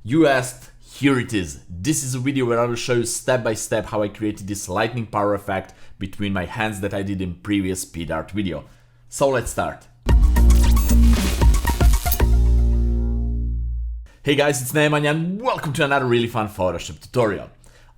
You asked, here it is. This is a video where I will show you step by step how I created this lightning power effect between my hands that I did in previous speed art video. So let's start. Hey guys, it's Nemanja and welcome to another really fun Photoshop tutorial.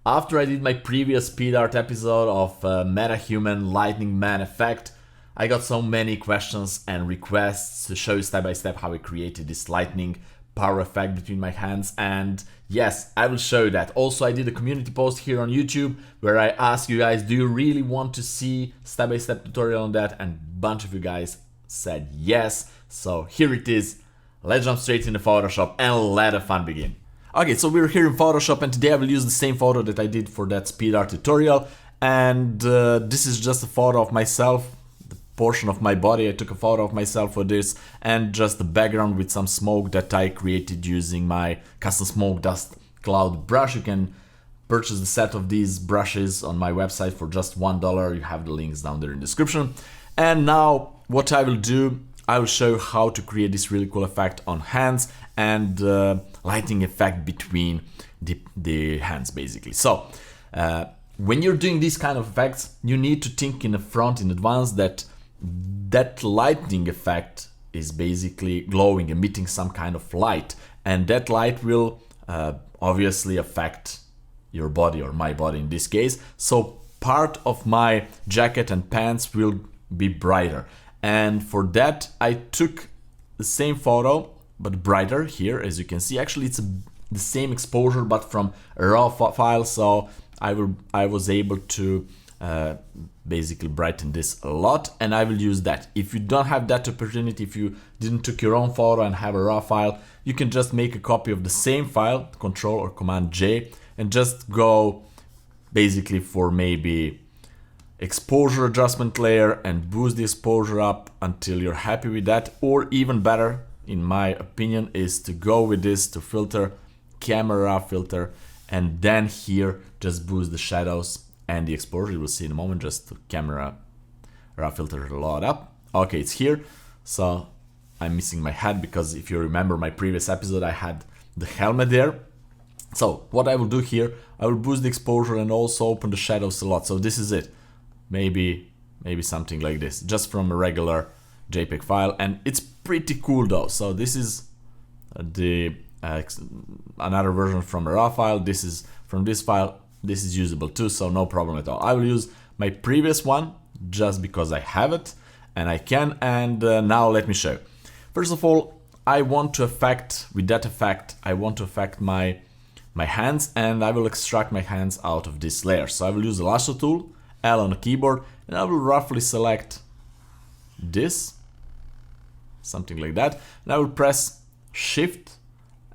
After I did my previous speed art episode of MetaHuman Lightning Man effect, I got so many questions and requests to show you step by step how I created this lightning power effect between my hands, and yes, I will show you that. Also, I did a community post here on YouTube where I asked you guys, do you really want to see step-by-step tutorial on that? And a bunch of you guys said yes, so here it is. Let's jump straight into Photoshop and let the fun begin. Okay, so we're here in Photoshop and today I will use the same photo that I did for that speed art tutorial, and this is just a photo of myself, portion of my body. I took a photo of myself for this, and just the background with some smoke that I created using my custom smoke dust cloud brush. You can purchase the set of these brushes on my website for just $1. You have the links down there in the description. And now what I will do, I will show you how to create this really cool effect on hands and lighting effect between the hands basically. So when you're doing these kind of effects, you need to think in the front in advance that lightning effect is basically glowing, emitting some kind of light, and that light will obviously affect your body, or my body in this case. So part of my jacket and pants will be brighter, and for that I took the same photo but brighter here. As you can see, actually it's the same exposure but from a raw file, so I was able to basically brighten this a lot, and I will use that. If you don't have that opportunity, if you didn't took your own photo and have a raw file, you can just make a copy of the same file, Control or Command J, and just go basically for maybe exposure adjustment layer and boost the exposure up until you're happy with that. Or even better, in my opinion, is to go with this to filter, camera filter, and then here just boost the shadows and the exposure. You will see in a moment, just the camera raw filter a lot up. Okay, it's here. So I'm missing my head because if you remember my previous episode, I had the helmet there. So what I will do here, I will boost the exposure and also open the shadows a lot. So this is it. Maybe something like this, just from a regular JPEG file, and it's pretty cool though. So this is the another version from a raw file. This is from this file. This is usable too, so no problem at all. I will use my previous one just because I have it and I can. And now let me show you. First of all, I want to affect, with that effect, I want to affect my hands, and I will extract my hands out of this layer. So I will use the lasso tool, L on the keyboard, and I will roughly select this, something like that. And I will press Shift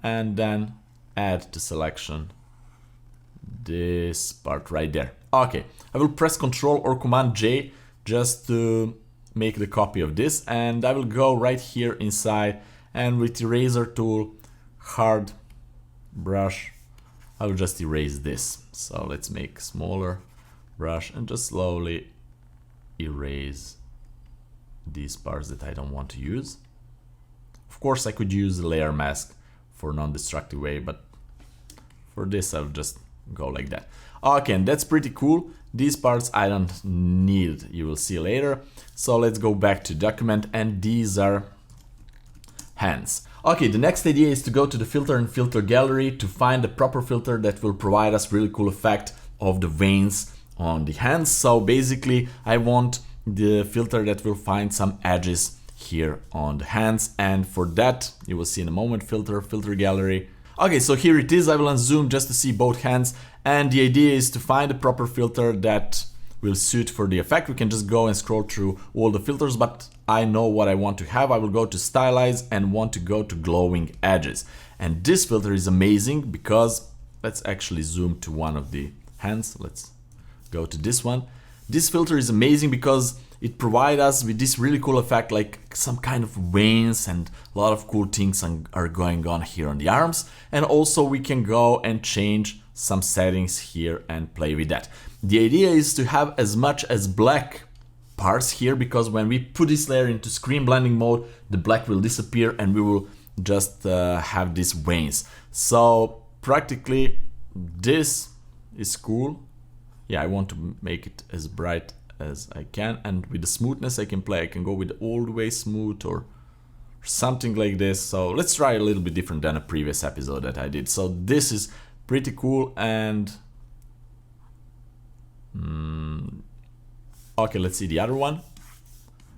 and then add to selection this part right there. Okay, I will press Control or Command J just to make the copy of this, and I will go right here inside, and with the eraser tool, hard brush, I will just erase this. So let's make smaller brush and just slowly erase these parts that I don't want to use. Of course, I could use the layer mask for non-destructive way, but for this I'll just go like that. Okay, and that's pretty cool. These parts I don't need, you will see later. So let's go back to document, and these are hands. Okay, the next idea is to go to the filter and filter gallery to find the proper filter that will provide us really cool effect of the veins on the hands. So basically I want the filter that will find some edges here on the hands, and for that you will see in a moment, filter gallery. Okay, so here it is. I will unzoom just to see both hands, and the idea is to find a proper filter that will suit for the effect. We can just go and scroll through all the filters, but I know what I want to have. I will go to stylize and want to go to glowing edges, and this filter is amazing because let's actually zoom to one of the hands. Let's go to this one. This filter is amazing because it provides us with this really cool effect, like some kind of veins, and a lot of cool things are going on here on the arms. And also we can go and change some settings here and play with that. The idea is to have as much as black parts here, because when we put this layer into screen blending mode, the black will disappear and we will just have these veins. So practically this is cool. Yeah, I want to make it as bright as I can, and with the smoothness I can play. I can go with all the way smooth or something like this. So let's try a little bit different than a previous episode that I did. So this is pretty cool. And okay, let's see the other one.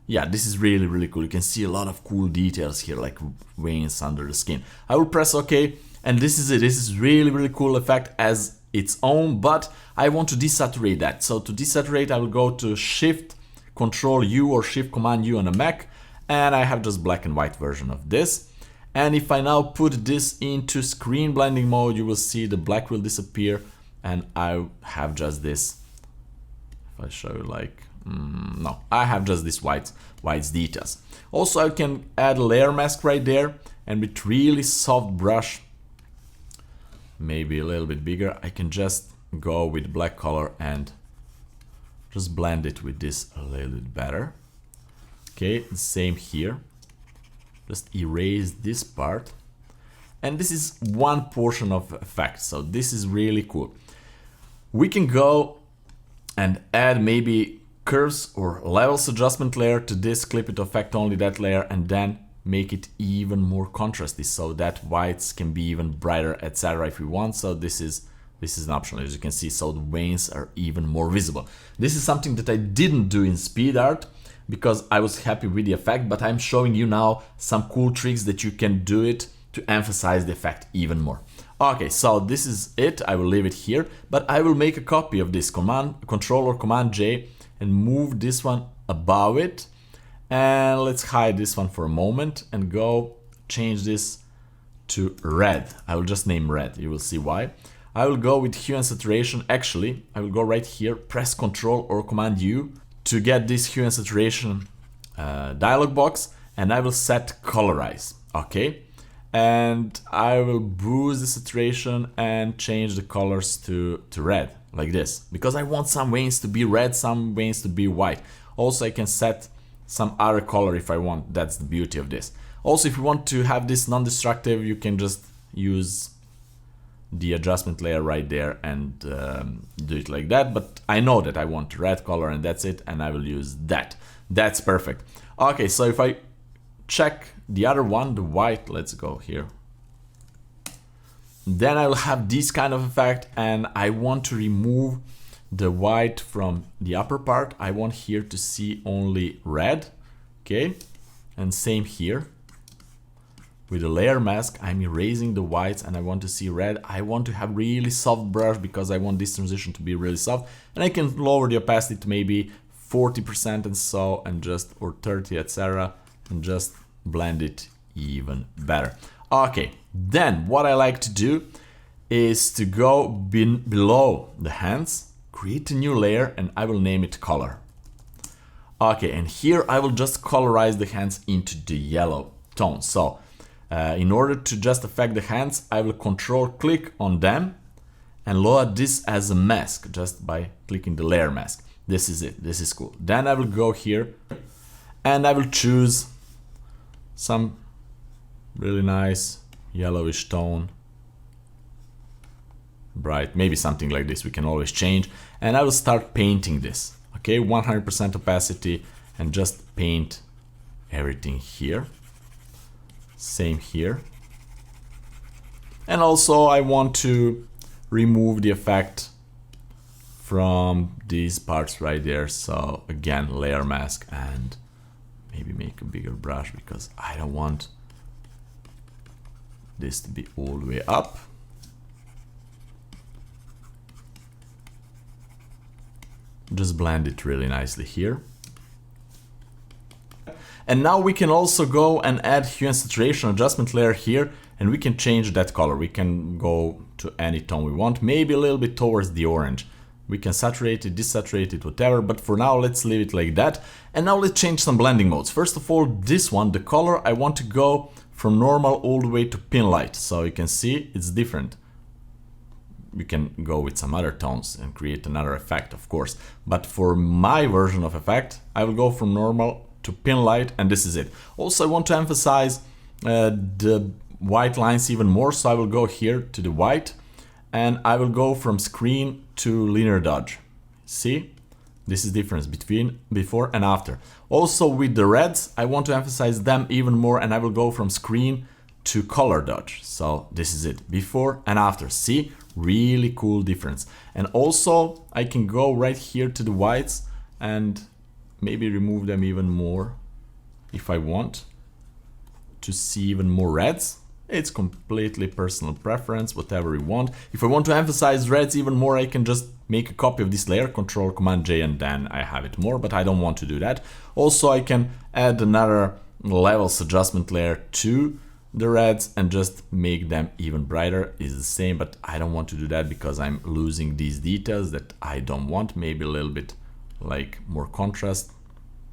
Yeah, this is really cool. You can see a lot of cool details here, like veins under the skin. I will press OK, and this is it. This is really cool effect as its own, but I want to desaturate that. So to desaturate, I will go to Shift Control U or Shift Command U on a Mac, and I have just black and white version of this. And if I now put this into screen blending mode, you will see the black will disappear, and I have just this. If I show you like, no, I have just this white details. Also, I can add a layer mask right there, and with really soft brush, maybe a little bit bigger, I can just go with black color and just blend it with this a little bit better. Okay, the same here. Just erase this part. And this is one portion of effect, so this is really cool. We can go and add maybe curves or levels adjustment layer to this, clip it to affect only that layer, and then make it even more contrasty so that whites can be even brighter, etc. if we want. So this is an option, as you can see, so the veins are even more visible. This is something that I didn't do in speed art because I was happy with the effect, but I'm showing you now some cool tricks that you can do it to emphasize the effect even more. Okay, so this is it. I will leave it here, but I will make a copy of this, Control or Command J, and move this one above it. And let's hide this one for a moment and go change this to red. I will just name red, you will see why. I will go with hue and saturation. Actually, I will go right here, press Control or Command U to get this hue and saturation dialog box, and I will set colorize, okay? And I will boost the saturation and change the colors to red, like this, because I want some veins to be red, some veins to be white. Also, I can set some other color if I want. That's the beauty of this. Also, if you want to have this non-destructive, you can just use the adjustment layer right there and do it like that. But I know that I want red color and that's it, and I will use that. That's perfect. Okay, so if I check the other one, the white, let's go here. Then I will have this kind of effect, and I want to remove the white from the upper part. I want here to see only red, okay? And same here. With the layer mask, I'm erasing the whites and I want to see red. I want to have really soft brush because I want this transition to be really soft. And I can lower the opacity to maybe 40% and so, and just, or 30, etc. And just blend it even better. Okay, then what I like to do is to go below the hands, create a new layer, and I will name it color. Okay, and here I will just colorize the hands into the yellow tone. So in order to just affect the hands, I will control click on them and load this as a mask just by clicking the layer mask. This is it, this is cool. Then I will go here and I will choose some really nice yellowish tone, bright, maybe something like this, we can always change. And I will start painting this, okay, 100% opacity, and just paint everything here. Same here. And also I want to remove the effect from these parts right there. So again, layer mask and maybe make a bigger brush because I don't want this to be all the way up. Just blend it really nicely here. And now we can also go and add hue and saturation adjustment layer here, and we can change that color. We can go to any tone we want, maybe a little bit towards the orange. We can saturate it, desaturate it, whatever, but for now let's leave it like that. And now let's change some blending modes. First of all, this one, the color, I want to go from normal all the way to pin light. So you can see it's different. We can go with some other tones and create another effect, of course. But for my version of effect, I will go from normal to pin light, and this is it. Also, I want to emphasize the white lines even more. So I will go here to the white and I will go from screen to linear dodge. See? This is difference between before and after. Also with the reds, I want to emphasize them even more and I will go from screen to color dodge. So this is it, before and after. See? Really cool difference. And also I can go right here to the whites and maybe remove them even more if I want to see even more reds. It's completely personal preference, whatever you want. If I want to emphasize reds even more, I can just make a copy of this layer, Control Command J, and then I have it more, but I don't want to do that. Also, I can add another levels adjustment layer to the reds and just make them even brighter. Is the same, but I don't want to do that because I'm losing these details that I don't want. Maybe a little bit like more contrast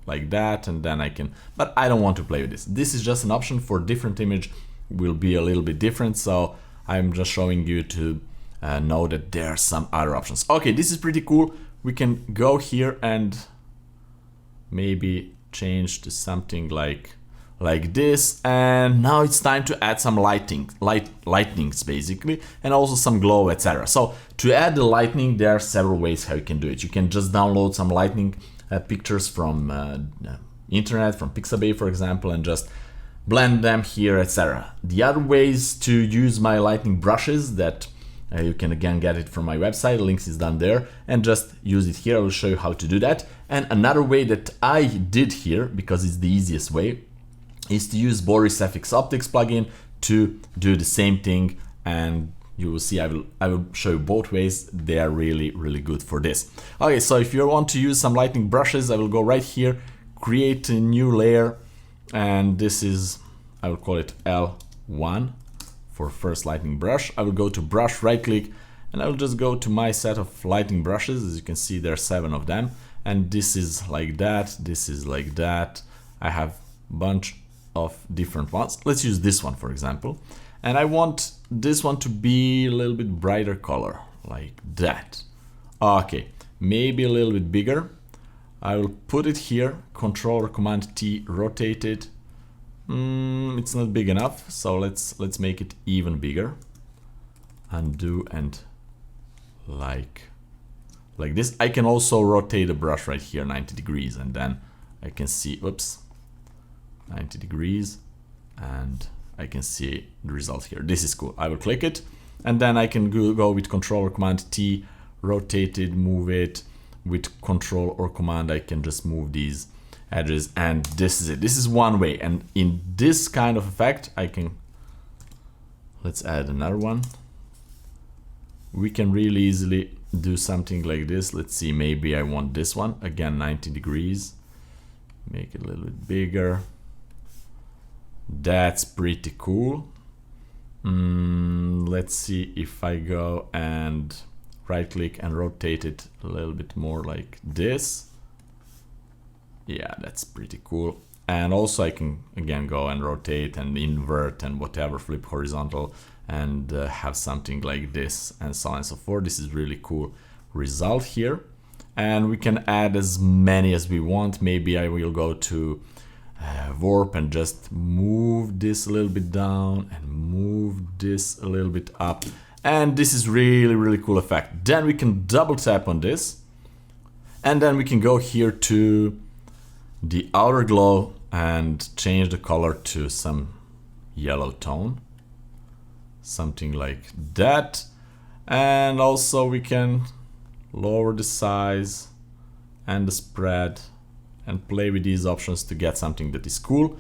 like that, and then I can, but I don't want to play with this. This is just an option. For different image will be a little bit different, so I'm just showing you to know that there are some other options. Okay, this is pretty cool. We can go here and maybe change to something like this, and now it's time to add some lightnings basically, and also some glow, etc. So to add the lightning, there are several ways how you can do it. You can just download some lightning pictures from internet, from Pixabay for example, and just blend them here, etc. The other way is to use my lightning brushes that you can again get it from my website, links is down there, and just use it here. I will show you how to do that. And another way that I did here, because it's the easiest way, is to use Boris FX Optics plugin to do the same thing, and you will see I will show you both ways. They are really good for this. Okay, so if you want to use some lightning brushes, I will go right here, create a new layer, and this is, I will call it L1 for first lightning brush. I will go to brush, right click, and I will just go to my set of lightning brushes. As you can see, there are 7 of them, and this is like that, this is like that. I have a bunch of different ones. Let's use this one for example, and I want this one to be a little bit brighter color like that. Okay, maybe a little bit bigger. I will put it here, Control or Command T, rotate it. It's not big enough, so let's make it even bigger. Undo and like this. I can also rotate the brush right here 90 degrees, and then I can see, oops, 90 degrees, and I can see the result here. This is cool. I will click it, and then I can go with Control or Command T, rotate it, move it. With Control or Command, I can just move these edges, and this is it. This is one way, and in this kind of effect, I can, let's add another one. We can really easily do something like this. Let's see, maybe I want this one, again 90 degrees, make it a little bit bigger. That's pretty cool. Let's see if I go and right click and rotate it a little bit more like this. Yeah, that's pretty cool. And also I can again go and rotate and invert and whatever, flip horizontal, and have something like this, and so on and so forth. This is really cool result here, and we can add as many as we want. Maybe I will go to warp and just move this a little bit down and move this a little bit up, and this is really cool effect. Then we can double tap on this, and then we can go here to the outer glow and change the color to some yellow tone, something like that. And also we can lower the size and the spread and play with these options to get something that is cool.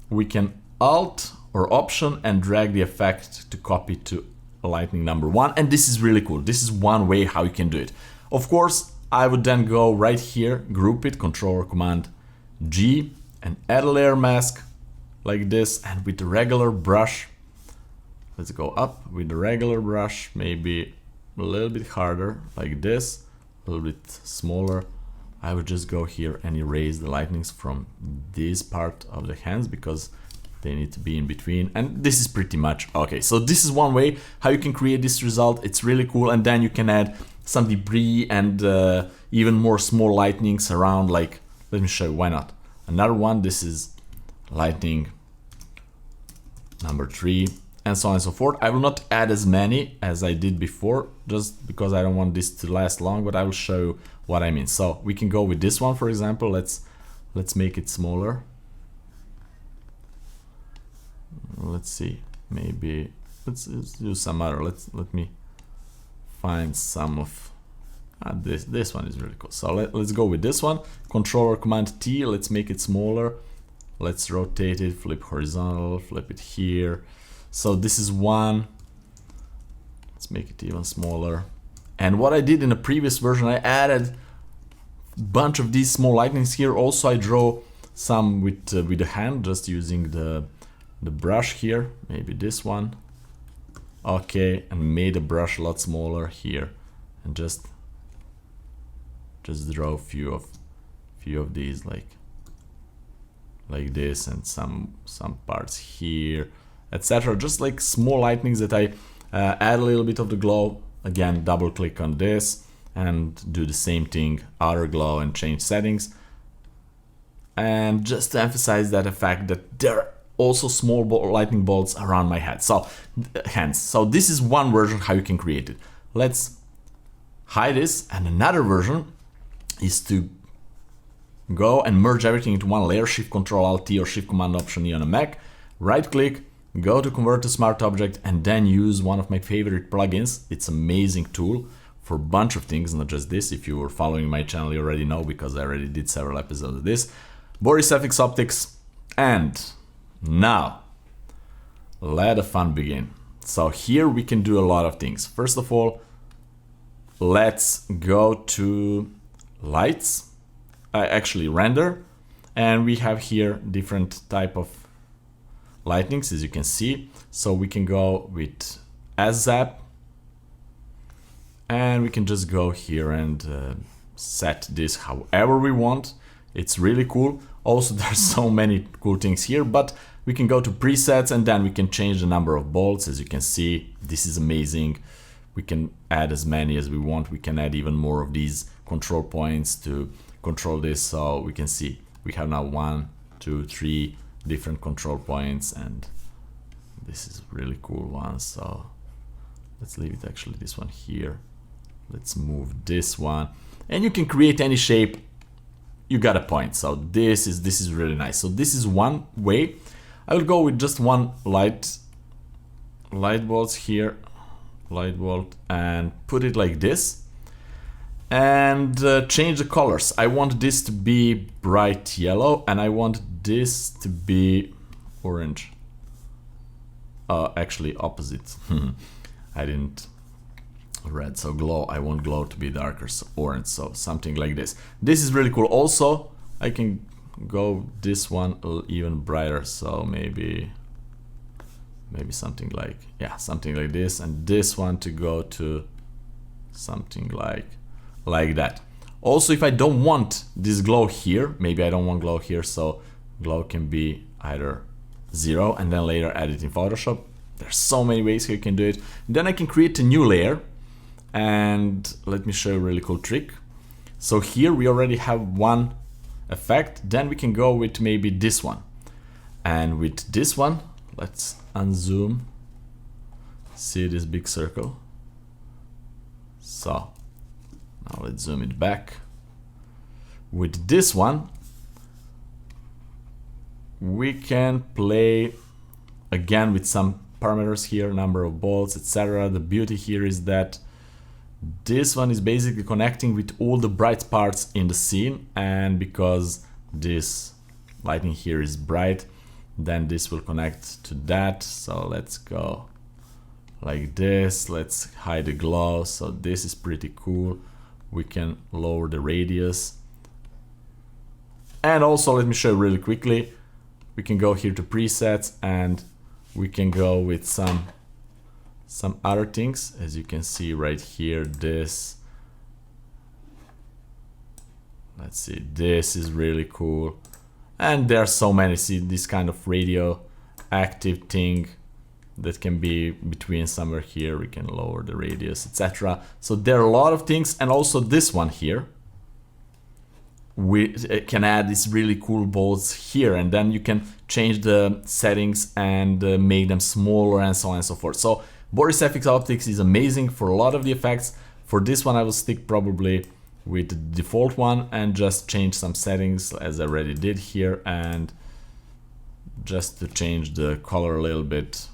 We can Alt or Option and drag the effect to copy to lightning number 1, and this is really cool. This is one way how you can do it. Of course, I would then go right here, group it, Control or Command G, and add a layer mask like this, and with the regular brush, let's go up with the regular brush, maybe a little bit harder like this, a little bit smaller. I would just go here and erase the lightnings from this part of the hands because they need to be in between, and this is pretty much okay. So this is one way how you can create this result. It's really cool, and then you can add some debris and even more small lightnings around. Like, let me show you, why not? Another one, this is lightning number 3, and so on and so forth. I will not add as many as I did before, just because I don't want this to last long, but I will show you what I mean. So we can go with this one, for example. Let's make it smaller. Let's see, maybe let's do some other. Let me find some of this one is really cool. So let's go with this one. Controller Command T. Let's make it smaller. Let's rotate it, flip horizontal, flip it here. So this is one. Let's make it even smaller. And what I did in the previous version, I added a bunch of these small lightnings here. Also, I draw some with the hand, just using the brush here. Maybe this one. Okay, and made the brush a lot smaller here, and just draw a few of these like this, and some parts here, etc. Just like small lightnings that I add a little bit of the glow. Again, double click on this and do the same thing, outer glow, and change settings. And just to emphasize that effect, that there are also small lightning bolts around my head. So this is one version how you can create it. Let's hide this, and another version is to go and merge everything into one layer. Shift Control Alt T or Shift Command Option E on a Mac. Right click, go to Convert to Smart Object, and then use one of my favorite plugins. It's an amazing tool for a bunch of things, not just this. If you were following my channel, you already know, because I already did several episodes of this. Boris FX Optics. And now let the fun begin. So here we can do a lot of things. First of all, let's go to lights, actually render, and we have here different type of lightnings, as you can see. So we can go with zap, and we can just go here and set this however we want. It's really cool. Also, there's so many cool things here, but we can go to presets, and then we can change the number of bolts. As you can see, this is amazing. We can add as many as we want. We can add even more of these control points to control this. So we can see we have now 1, 2, 3 different control points, and this is really cool one. So let's leave it, actually this one here. Let's move this one, and you can create any shape. You got a point. So this is really nice. So this is one way. I will go with just one light bolts here, light bolt, and put it like this, and change the colors. I want this to be bright yellow, and I want this to be orange. Actually opposite. I didn't red, so glow. I want glow to be darker, so orange, so something like this. This is really cool. Also, I can go this one even brighter, so maybe something like, yeah, something like this, and this one to go to something like that. Also, if I don't want this glow here, maybe I don't want glow here, so glow can be either 0 and then later add it in Photoshop. There's so many ways you can do it. Then I can create a new layer, and let me show you a really cool trick. So here we already have one effect. Then we can go with maybe this one, and with this one, let's unzoom. See this big circle? So now let's zoom it back. With this one, we can play again with some parameters here, number of bolts, etc. The beauty here is that this one is basically connecting with all the bright parts in the scene, and because this lighting here is bright, then this will connect to that. So let's go like this. Let's hide the glow. So this is pretty cool. We can lower the radius, and also let me show you really quickly. We can go here to presets, and we can go with some other things. As you can see right here, this, let's see, this is really cool. And there are so many. See this kind of radio active thing that can be between somewhere here. We can lower the radius, etc. So there are a lot of things. And also this one here, we can add these really cool bolts here, and then you can change the settings and make them smaller and so on and so forth. So Boris FX Optics is amazing for a lot of the effects. For this one I will stick probably with the default one and just change some settings as I already did here, and just to change the color a little bit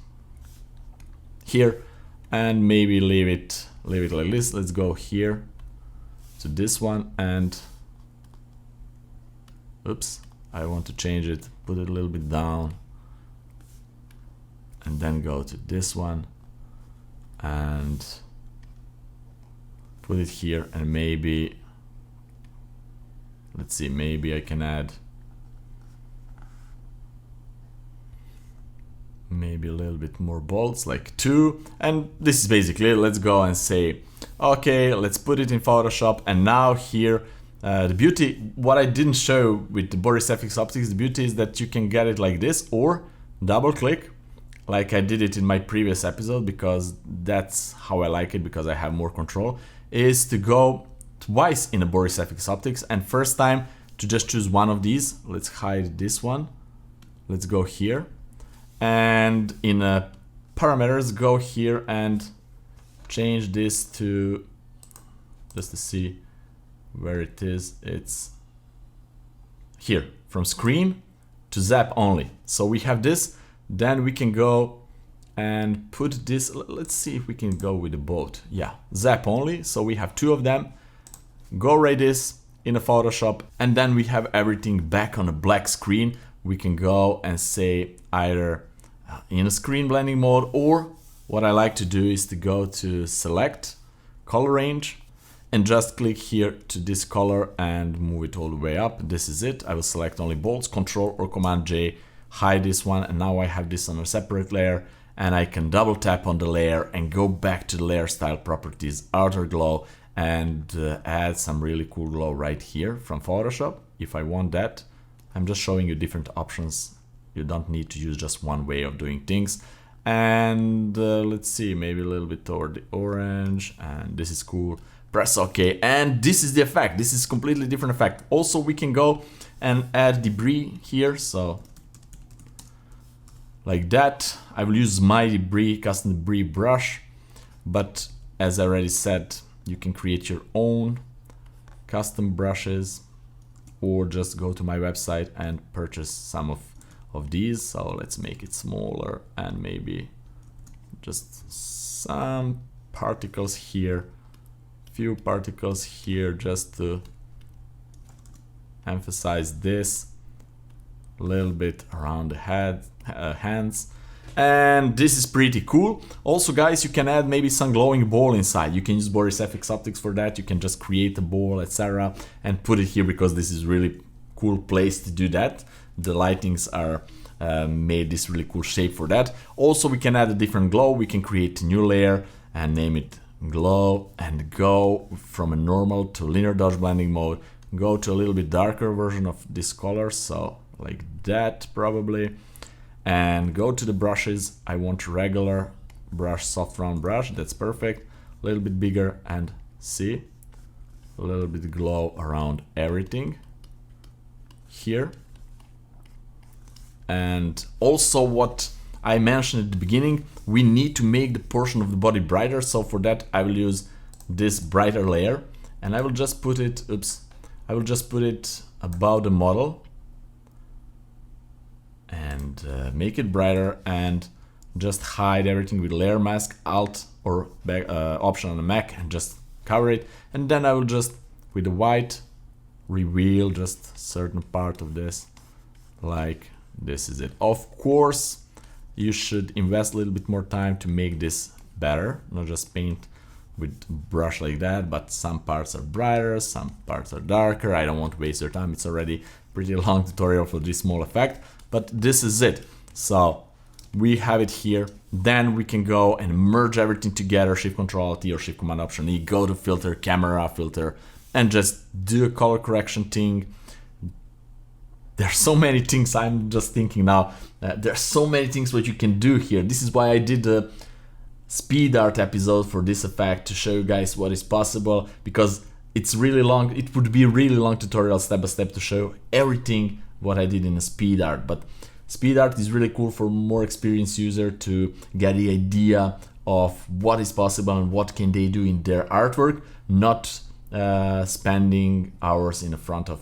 here, and maybe leave it like this. Let's go here to this one, and oops, I want to change it, put it a little bit down, and then go to this one and put it here, and maybe, let's see, maybe I can add maybe a little bit more bolts, like 2, and this is basically, let's go and say, okay, let's put it in Photoshop. And now here, the beauty, what I didn't show with the Boris FX Optics, the beauty is that you can get it like this, or double click, like I did it in my previous episode, because that's how I like it, because I have more control, is to go twice in a Boris FX Optics, and first time to just choose one of these. Let's hide this one. Let's go here, and in parameters, go here and change this to, just to see where it is, it's here, from screen to zap only. So we have this, then we can go and put this, let's see if we can go with the boat. Yeah, zap only, so we have 2 of them. Go rate this in a Photoshop, and then we have everything back on a black screen. We can go and say either in a screen blending mode, or what I like to do is to go to select color range and just click here to this color and move it all the way up. This is it. I will select only bolts, Control or Command J, hide this one, and now I have this on a separate layer, and I can double tap on the layer and go back to the layer style properties, outer glow, and add some really cool glow right here from Photoshop if I want that. I'm just showing you different options. You don't need to use just one way of doing things. And let's see, maybe a little bit toward the orange, and this is cool. Press OK, and this is the effect. This is completely different effect. Also, we can go and add debris here, so like that. I will use my debris, custom debris brush, but as I already said, you can create your own custom brushes, or just go to my website and purchase some of these. So let's make it smaller, and maybe just some particles here, few particles here, just to emphasize this, a little bit around the head, hands. And this is pretty cool. Also, guys, you can add maybe some glowing ball inside. You can use Boris FX Optics for that. You can just create a ball, etc., and put it here, because this is really cool place to do that. The lightings are made this really cool shape for that. Also, we can add a different glow. We can create a new layer and name it glow, and go from a normal to linear dodge blending mode. Go to a little bit darker version of this color, so like that probably. And go to the brushes. I want regular brush, soft round brush, that's perfect. A little bit bigger, and see, a little bit glow around everything here. And also, what I mentioned at the beginning, we need to make the portion of the body brighter. So for that I will use this brighter layer, and I will just put it, I will just put it above the model and make it brighter, and just hide everything with layer mask, Alt or back, Option on the Mac, and just cover it. And then I will just, with the white, reveal just certain part of this, like this is it. Of course, you should invest a little bit more time to make this better, not just paint with brush like that, but some parts are brighter, some parts are darker. I don't want to waste your time. It's already pretty long tutorial for this small effect, but this is it. So we have it here. Then we can go and merge everything together, Shift Control Alt T or Shift Command Option E, go to filter, camera filter, and just do a color correction thing. There's so many things, I'm just thinking now, there's so many things what you can do here. This is why I did a speed art episode for this effect, to show you guys what is possible, because it's really long. It would be a really long tutorial step by step to show everything what I did in a speed art. But speed art is really cool for more experienced user to get the idea of what is possible and what can they do in their artwork, not spending hours in the front of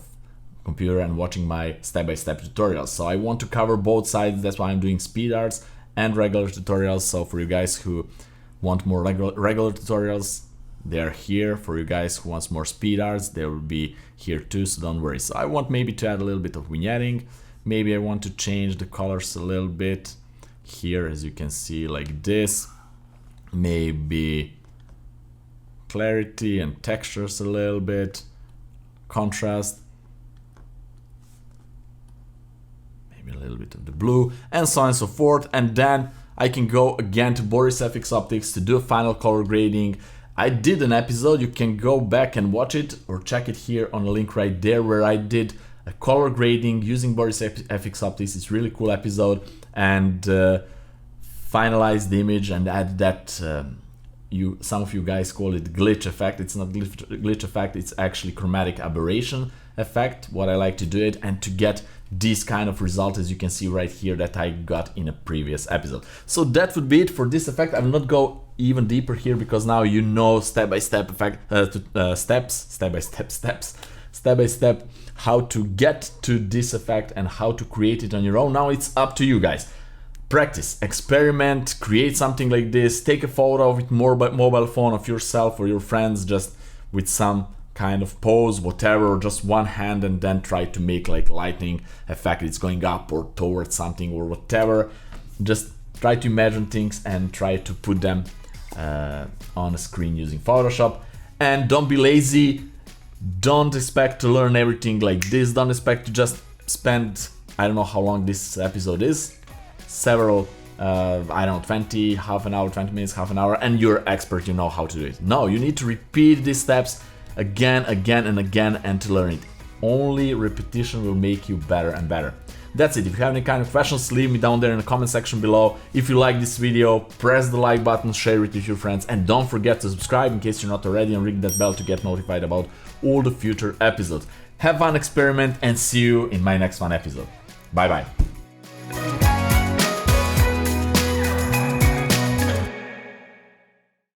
computer and watching my step-by-step tutorials. So I want to cover both sides. That's why I'm doing speed arts and regular tutorials. So for you guys who want more regular tutorials, they're here. For you guys who wants more speed arts, they will be here too, so don't worry. So I want maybe to add a little bit of vignetting. Maybe I want to change the colors a little bit here, as you can see, like this. Maybe clarity and textures a little bit, contrast, maybe a little bit of the blue, and so on and so forth. And then I can go again to Boris FX Optics to do a final color grading. I did an episode, you can go back and watch it or check it here on the link right there, where I did a color grading using Boris FX Optics. It's a really cool episode, and finalize the image and add that some of you guys call it glitch effect. It's not glitch effect, it's actually chromatic aberration effect, what I like to do it, and to get this kind of result, as you can see right here, that I got in a previous episode. So that would be it for this effect. I will not go even deeper here, because now you know step-by-step effect, step-by-step how to get to this effect and how to create it on your own. Now it's up to you guys. Practice, experiment, create something like this, take a photo with mobile phone of yourself or your friends, just with some kind of pose, whatever, or just one hand, and then try to make like lightning effect. It's going up or towards something or whatever. Just try to imagine things and try to put them on a screen using Photoshop. And don't be lazy. Don't expect to learn everything like this. Don't expect to just spend, I don't know how long this episode is, several, I don't know, 20, half an hour, 20 minutes, half an hour, and you're expert, you know how to do it. No, you need to repeat these steps again, and again, and to learn it. Only repetition will make you better and better. That's it. If you have any kind of questions, leave me down there in the comment section below. If you like this video, press the like button, share it with your friends, and don't forget to subscribe in case you're not already, and ring that bell to get notified about all the future episodes. Have fun, experiment, and see you in my next fun episode. Bye bye.